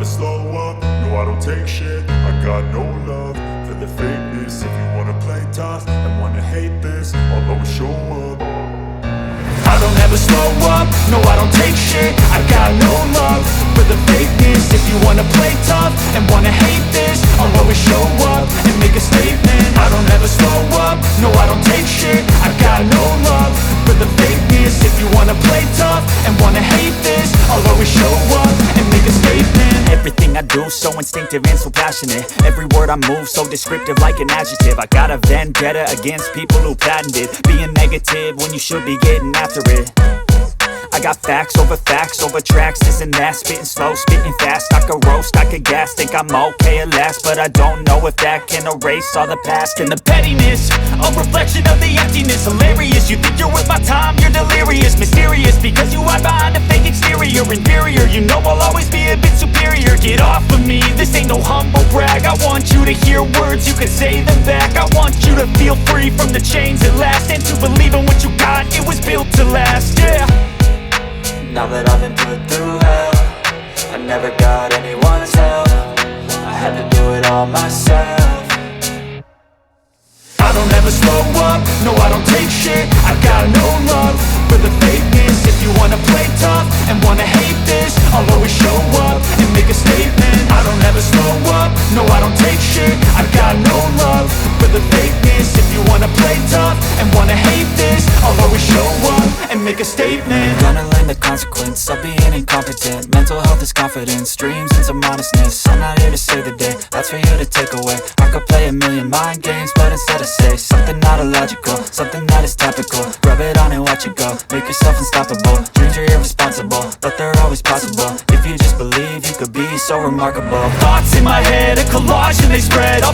slow up, no I don't take shit. I got no love for the fakeness. If you wanna play tough and wanna hate this, I'll always show up. I don't ever slow up, no I don't take shit. I got no love for the fakeness. If you wanna play tough and wanna hate this, I'll always show up and make a statement. I don't ever slow up, no I don't take shit. I got no love for the fakeness. If you wanna play tough and wanna hate this, I'll always show up and make a statement. Everything I do so instinctive and so passionate. Every word I move so descriptive like an adjective. I got a vendetta against people who patented being negative when you should be getting after it. I got facts over tracks, this and that. Spitting slow, spitting fast, I could roast, I could gas. Think I'm okay at last, but I don't know if that can erase all the past. And the pettiness, a reflection of the emptiness. Hilarious, you think you're worth my time, you're delirious. Mysterious, because you hide behind a fake exterior. Inferior, you know I'll always be a bit superior. Get off of me, this ain't no humble brag. I want you to hear words, you can say them back. I want you to feel free from the chains at last, and to believe in what you got, it was built to last, yeah. Now that I've been put through hell, I never got anyone's help. I had to do it all myself. I don't ever slow up, no I don't take shit. I got no love for the fakeness. If you wanna play tough and wanna hate this, I'll always show up and make a statement. I don't ever slow up, no I don't take shit. I got no love for the fakeness. If you wanna play tough and wanna hate this, I'll always show up and make a statement. Gonna learn the consequence of being incompetent. Mental health is confidence, dreams and some honestness. I'm not here to save the day, that's for you to take away. I could play a million mind games, but instead I say something not illogical, something that is topical. Rub it on and watch it go, make yourself unstoppable. Dreams are irresponsible, but they're always possible. If you just believe, you could be so remarkable. Thoughts in my head, a collage and they spread. I'll